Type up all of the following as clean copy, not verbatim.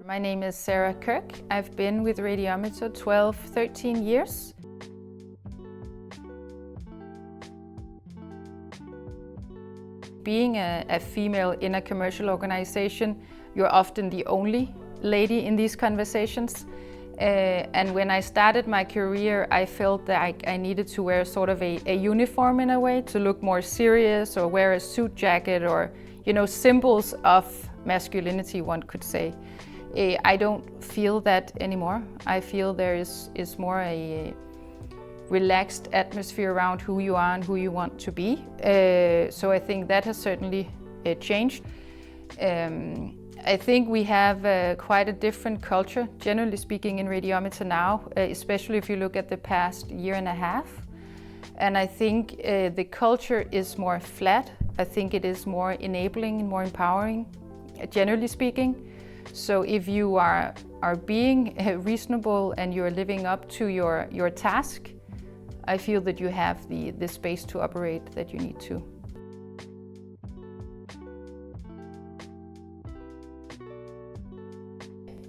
My name is Sarah Kirk. I've been with Radiometer 13 years. Being a female in a commercial organization, you're often the only lady in these conversations. And when I started my career, I felt that I needed to wear sort of a uniform in a way, to look more serious, or wear a suit jacket, or, you know, symbols of masculinity, one could say. I don't feel that anymore. I feel there is more a relaxed atmosphere around who you are and who you want to be. So I think that has certainly changed. I think we have quite a different culture, generally speaking, in Radiometer now, especially if you look at the past year and a half. And I think the culture is more flat. I think it is more enabling and more empowering, generally speaking. So if you are being reasonable and you're living up to your task, I feel that you have the space to operate that you need to.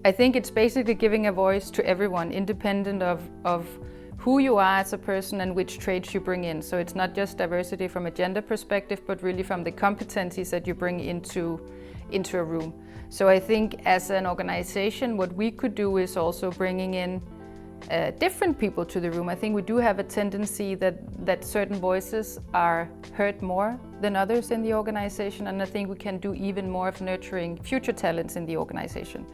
I think it's basically giving a voice to everyone, independent of who you are as a person and which traits you bring in. So it's not just diversity from a gender perspective, but really from the competencies that you bring into a room. So I think as an organization, what we could do is also bringing in different people to the room. I think we do have a tendency that certain voices are heard more than others in the organization, and I think we can do even more of nurturing future talents in the organization.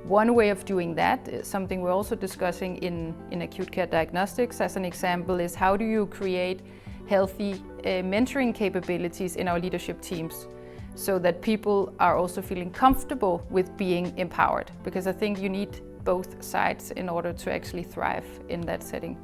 One way of doing that is something we're also discussing in acute care diagnostics, as an example, is how do you create healthy mentoring capabilities in our leadership teams, so that people are also feeling comfortable with being empowered, because I think you need both sides in order to actually thrive in that setting.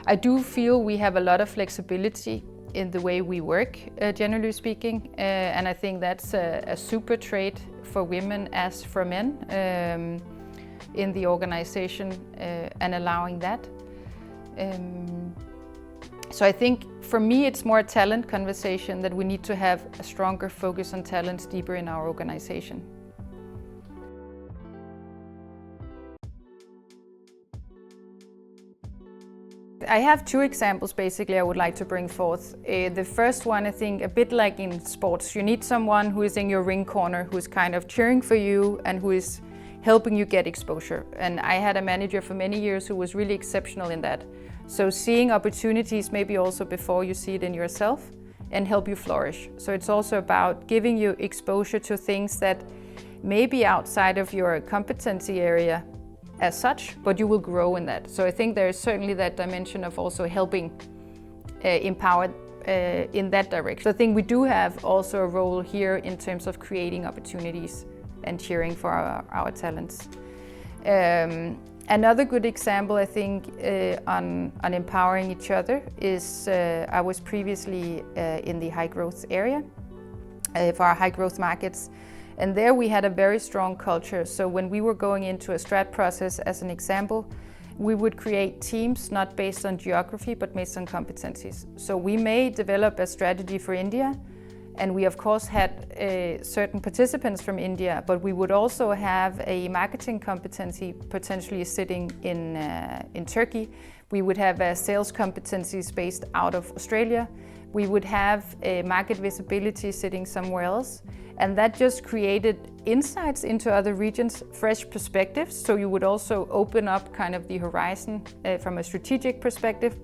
I do feel we have a lot of flexibility in the way we work, generally speaking, and I think that's a super trait for women as for men in the organization, and allowing that. So I think for me it's more a talent conversation, that we need to have a stronger focus on talents deeper in our organization. I have two examples basically I would like to bring forth. The first one, I think, a bit like in sports, you need someone who is in your ring corner, who is kind of cheering for you and who is helping you get exposure. And I had a manager for many years who was really exceptional in that. So seeing opportunities maybe also before you see it in yourself and help you flourish. So it's also about giving you exposure to things that may be outside of your competency area as such, but you will grow in that. So I think there is certainly that dimension of also helping empower in that direction. So I think we do have also a role here in terms of creating opportunities and cheering for our talents. Another good example, I think, on empowering each other is I was previously in the high growth area for our high growth markets. And there we had a very strong culture. So when we were going into a strat process, as an example, we would create teams not based on geography, but based on competencies. So we may develop a strategy for India, and we of course had certain participants from India, but we would also have a marketing competency potentially sitting in Turkey. We would have sales competencies based out of Australia. We would have a market visibility sitting somewhere else. And that just created insights into other regions, fresh perspectives. So you would also open up kind of the horizon from a strategic perspective.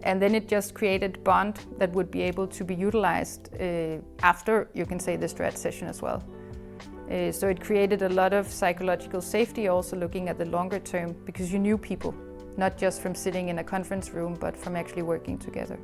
And then it just created bond that would be able to be utilized after, you can say, the strat session as well. So it created a lot of psychological safety, also looking at the longer term, because you knew people, not just from sitting in a conference room, but from actually working together.